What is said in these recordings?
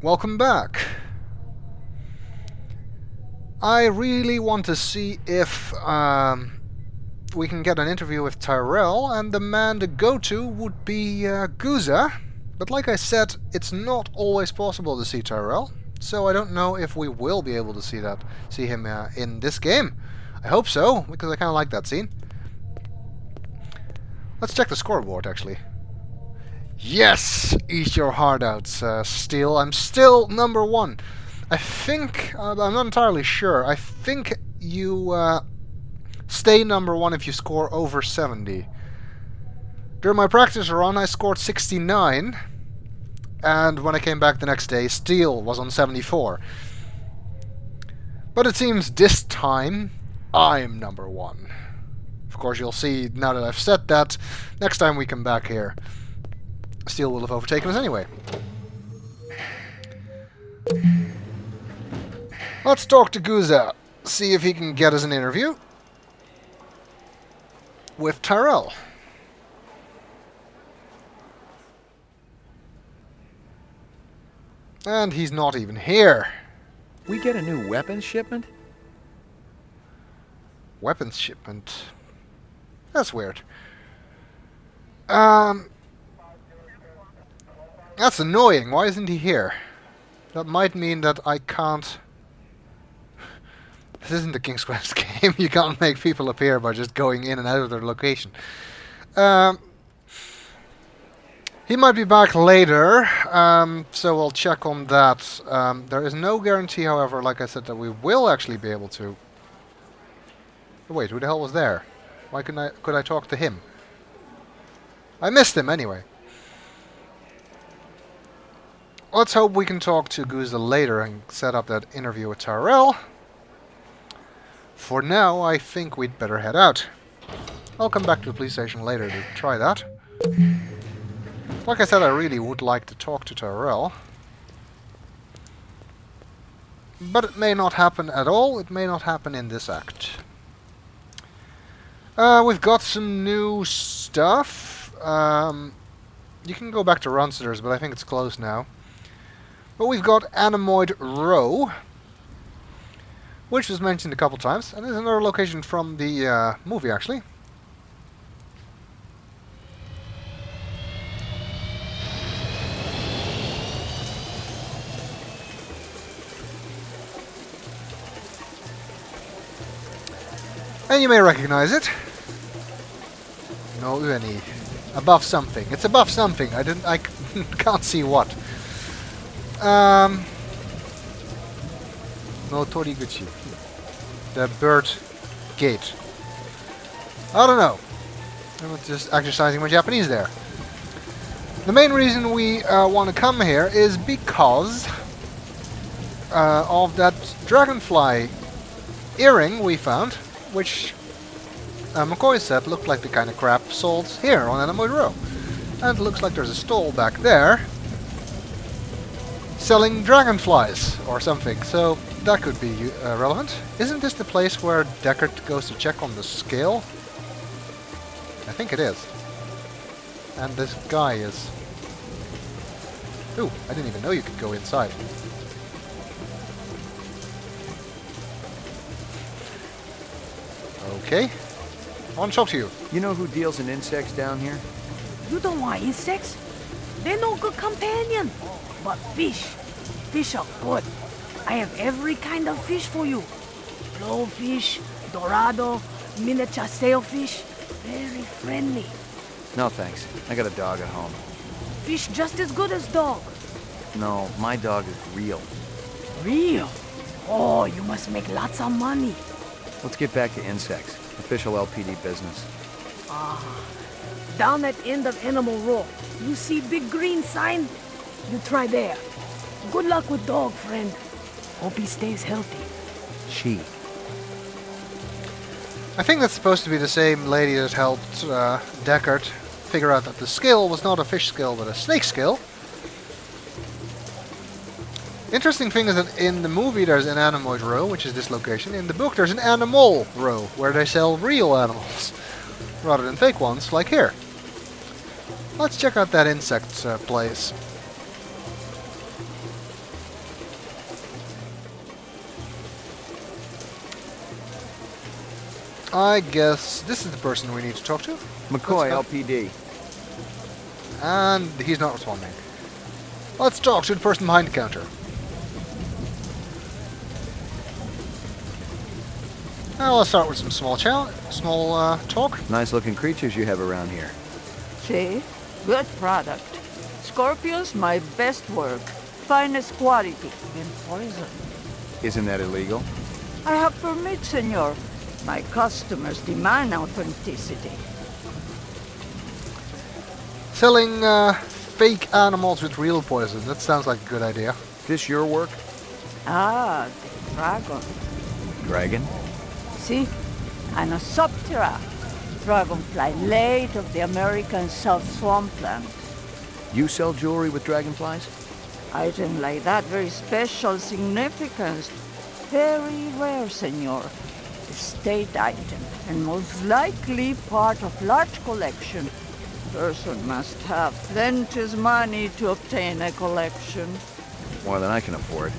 Welcome back. I really want to see if we can get an interview with Tyrell, and the man to go to would be Guizhou. But like I said, it's not always possible to see Tyrell, so I don't know if we will be able to see him in this game. I hope so, because I kind of like that scene. Let's check the scoreboard, actually. Yes! Eat your heart out, Steel. I'm still number 1. I think... I'm not entirely sure. I think you stay number 1 if you score over 70. During my practice run, I scored 69. And when I came back the next day, Steel was on 74. But it seems this time, I'm number 1. Of course, you'll see, now that I've said that, next time we come back here, Steel will have overtaken us anyway. Let's talk to Guizhou, see if he can get us an interview with Tyrell. And he's not even here. We get a new weapons shipment? Weapons shipment? That's weird. That's annoying. Why isn't he here? That might mean that I can't... This isn't a King's Quest game. You can't make people appear by just going in and out of their location. He might be back later, so we'll check on that. There is no guarantee, however, like I said, that we will actually be able to... Oh, wait, who the hell was there? Why could I talk to him? I missed him anyway. Let's hope we can talk to Guizhou later and set up that interview with Tyrell. For now, I think we'd better head out. I'll come back to the police station later to try that. Like I said, I really would like to talk to Tyrell. But it may not happen at all. It may not happen in this act. We've got some new stuff. You can go back to Runsters, but I think it's closed now. But we've got Animoid Row, which was mentioned a couple times, and there's another location from the movie, actually. And you may recognize it. No, any above something. It's above something. I can't see what. No Toriguchi. The bird gate. I don't know. I'm just exercising my Japanese there. The main reason we want to come here is because of that dragonfly earring we found, which McCoy said looked like the kind of crap sold here on Animoid Row. And it looks like there's a stall back there selling dragonflies or something, so that could be relevant. Isn't this the place where Deckard goes to check on the scale? I think it is. And this guy is... Ooh, I didn't even know you could go inside. Okay. I want to talk to you. You know who deals in insects down here? You don't want insects? They're no good companion. But fish. Fish are good. I have every kind of fish for you. Blowfish, dorado, miniature sailfish. Very friendly. No thanks. I got a dog at home. Fish just as good as dog. No, my dog is real. Real? Oh, you must make lots of money. Let's get back to insects. Official LPD business. Down at end of Animal Row, you see big green sign? You try there. Good luck with dog, friend. Hope he stays healthy. She. I think that's supposed to be the same lady that helped Deckard figure out that the skill was not a fish skill, but a snake skill. Interesting thing is that in the movie there's an Animoid Row, which is this location. In the book there's an Animal Row, where they sell real animals, rather than fake ones, like here. Let's check out that insect place. I guess this is the person we need to talk to. McCoy, Let's go. LPD. And he's not responding. Let's talk to the person behind the counter. Let's start with some small talk. Nice looking creatures you have around here. See? Good product. Scorpions, my best work. Finest quality. And poison. Isn't that illegal? I have permit, senor. My customers demand authenticity. Selling fake animals with real poison. That sounds like a good idea. This your work? Ah, the dragon. Dragon? See? Anosoptera. Dragonfly late of the American South Swampland. You sell jewelry with dragonflies? Item like that, very special significance. Very rare, senor. Estate item, and most likely part of large collection. Person must have plenty money to obtain a collection. More than I can afford.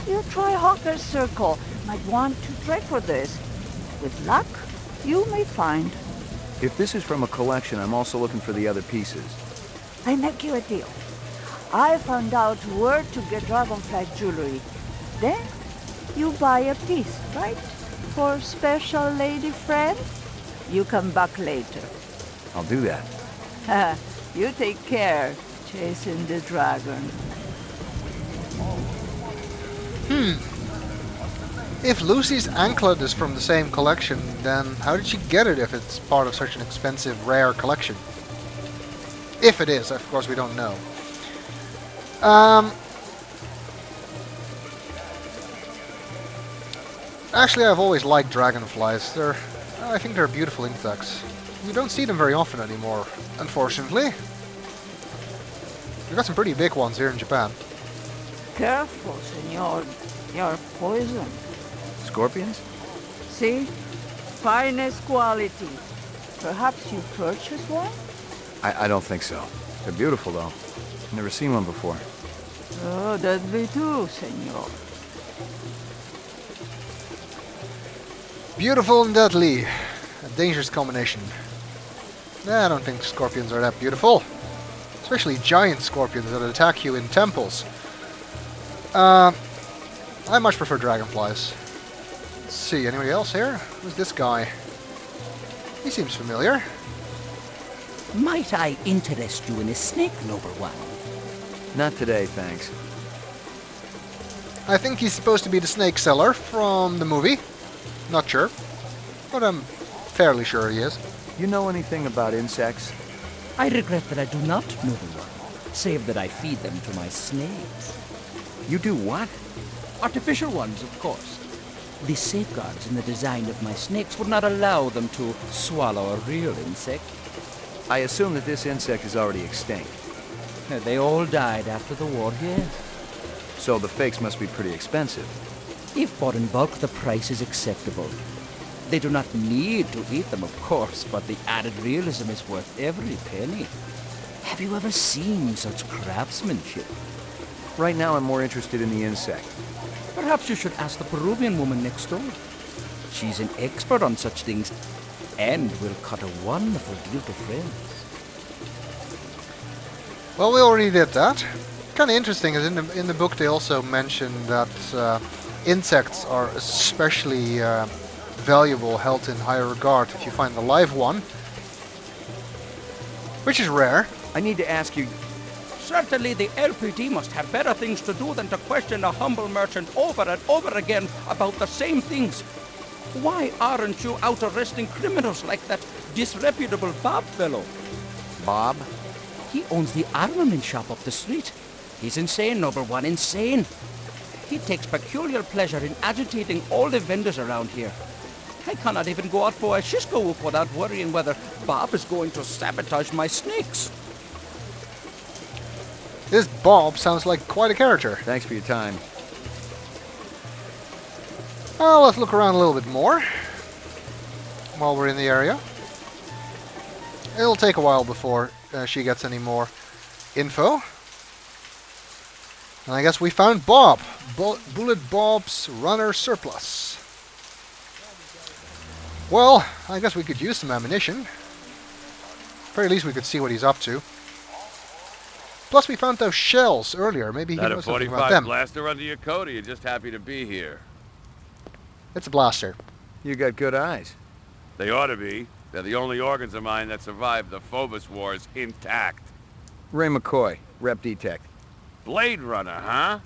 You try Hawker's Circle. Might want to trade for this. With luck, you may find. If this is from a collection, I'm also looking for the other pieces. I make you a deal. I found out where to get dragonfly jewelry. Then, you buy a piece, right? For special lady friend? You come back later. I'll do that. You take care, chasing the dragon. If Lucy's anklet is from the same collection, then how did she get it if it's part of such an expensive, rare collection? If it is, of course we don't know. Actually, I've always liked dragonflies. I think they're beautiful insects. We don't see them very often anymore, unfortunately. We've got some pretty big ones here in Japan. Careful, senor. You're poison. Scorpions? See? Finest quality. Perhaps you purchased one? I don't think so. They're beautiful, though. Never seen one before. Oh, that'd be too, senor. Beautiful and deadly. A dangerous combination. I don't think scorpions are that beautiful. Especially giant scorpions that attack you in temples. I much prefer dragonflies. Let's see, anybody else here? Who's this guy? He seems familiar. Might I interest you in a snake, noble one? Not today, thanks. I think he's supposed to be the snake seller from the movie. Not sure. But I'm fairly sure he is. You know anything about insects? I regret that I do not, noble one, save that I feed them to my snakes. You do what? Artificial ones, of course. The safeguards in the design of my snakes would not allow them to swallow a real insect. I assume that this insect is already extinct. They all died after the war, yes. So the fakes must be pretty expensive. If bought in bulk, the price is acceptable. They do not need to eat them, of course, but the added realism is worth every penny. Have you ever seen such craftsmanship? Right now I'm more interested in the insect. Perhaps you should ask the Peruvian woman next door. She's an expert on such things, and will cut a wonderful deal to friends. Well, we already did that. Kind of interesting is in the book they also mentioned that insects are especially valuable, held in high regard if you find a live one, which is rare. I need to ask you, Certainly the LPD must have better things to do than to question a humble merchant over and over again about the same things. Why aren't you out arresting criminals like that disreputable Bob fellow? Bob? He owns the armament shop up the street. He's insane, noble one, insane. He takes peculiar pleasure in agitating all the vendors around here. I cannot even go out for a Shisco without worrying whether Bob is going to sabotage my snakes. This Bob sounds like quite a character. Thanks for your time. Well, let's look around a little bit more while we're in the area. It'll take a while before she gets any more info. And I guess we found Bob. Bullet Bob's Runner Surplus. Well, I guess we could use some ammunition. Very least we could see what he's up to. Plus we found those shells earlier. Maybe he That a knows something about 45 them. blaster under your coat, or you just happy to be here? It's a blaster. You got good eyes. They ought to be. They're the only organs of mine that survived the Phobos Wars intact. Ray McCoy, Rep Detect. Blade Runner, huh?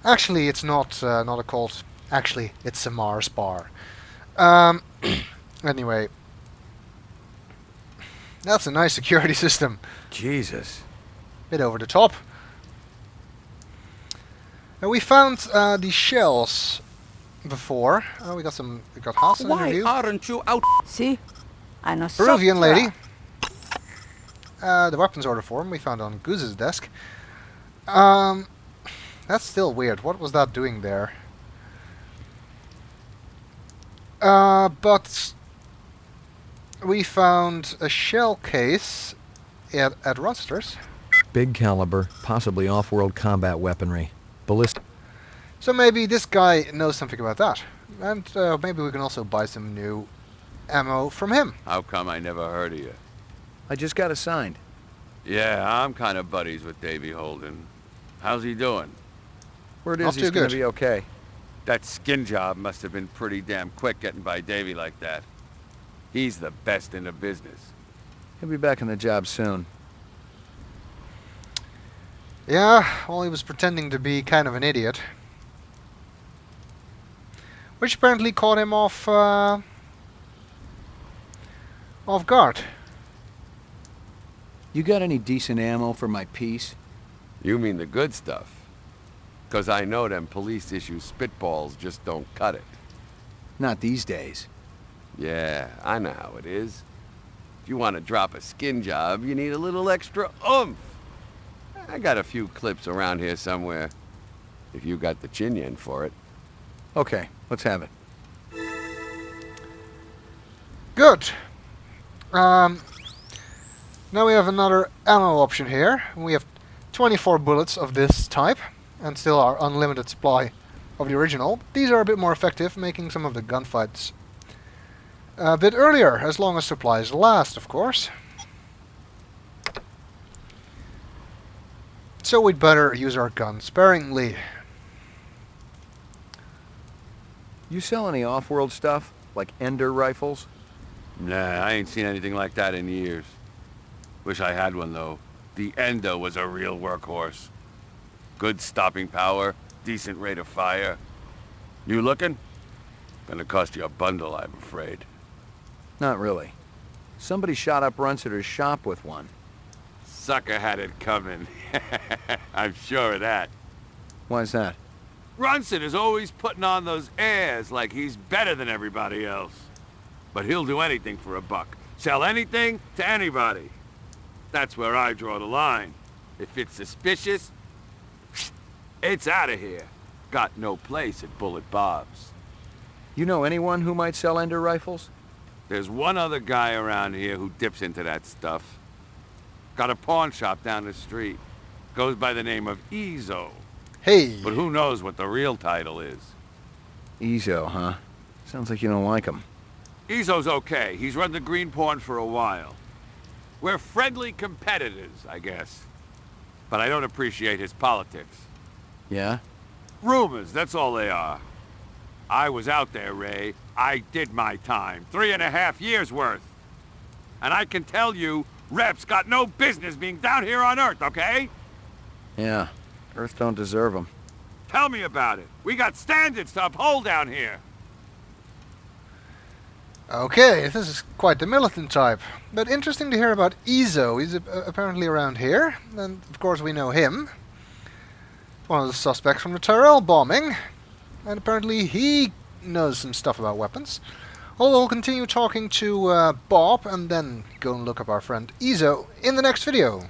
Actually, it's not a cult. Actually, it's a Mars bar. Anyway, that's a nice security system. Jesus. Bit over the top. And we found these shells before. We got Haas in the Why review. aren't you out? See? And a Peruvian sucker. lady. The weapons order form we found on Guizhou's desk. That's still weird. What was that doing there? But we found a shell case at Rochester's. Big caliber, possibly off-world combat weaponry. Ballistic. So maybe this guy knows something about that. And maybe we can also buy some new ammo from him. How come I never heard of you? I just got assigned. Yeah, I'm kind of buddies with Davy Holden. How's he doing? Word Not is too he's gonna good. be okay. That skin job must have been pretty damn quick getting by Davy like that. He's the best in the business. He'll be back on the job soon. Yeah, well, he was pretending to be kind of an idiot. Which apparently caught him off guard. You got any decent ammo for my piece? You mean the good stuff? 'Cause I know them police issue spitballs just don't cut it. Not these days. Yeah, I know how it is. If you want to drop a skin job, you need a little extra oomph. I got a few clips around here somewhere. If you got the chin yen for it. Okay, let's have it. Good. Now we have another ammo option here. We have 24 bullets of this type, and still our unlimited supply of the original. These are a bit more effective, making some of the gunfights a bit earlier, as long as supplies last, of course. So we'd better use our guns sparingly. You sell any off-world stuff? Like Ender rifles? Nah, I ain't seen anything like that in years. Wish I had one, though. The Endo was a real workhorse. Good stopping power, decent rate of fire. You looking? Gonna cost you a bundle, I'm afraid. Not really. Somebody shot up Runsiter's shop with one. Sucker had it coming. I'm sure of that. Why's that? Runson is always putting on those airs like he's better than everybody else. But he'll do anything for a buck. Sell anything to anybody. That's where I draw the line. If it's suspicious, it's out of here. Got no place at Bullet Bob's. You know anyone who might sell Ender rifles? There's one other guy around here who dips into that stuff. Got a pawn shop down the street. Goes by the name of Guizhou. Hey! But who knows what the real title is. Ezo, huh? Sounds like you don't like him. Guizhou's okay. He's run the green pawn for a while. We're friendly competitors, I guess. But I don't appreciate his politics. Yeah? Rumors, that's all they are. I was out there, Ray. I did my time. 3.5 years worth. And I can tell you, Rep's got no business being down here on Earth, okay? Yeah. Earth don't deserve him. Tell me about it. We got standards to uphold down here. Okay, this is quite the militant type. But interesting to hear about Guizhou. He's apparently around here. And of course we know him. One of the suspects from the Tyrell bombing. And apparently he knows some stuff about weapons. Although we'll continue talking to Bob and then go and look up our friend Guizhou in the next video.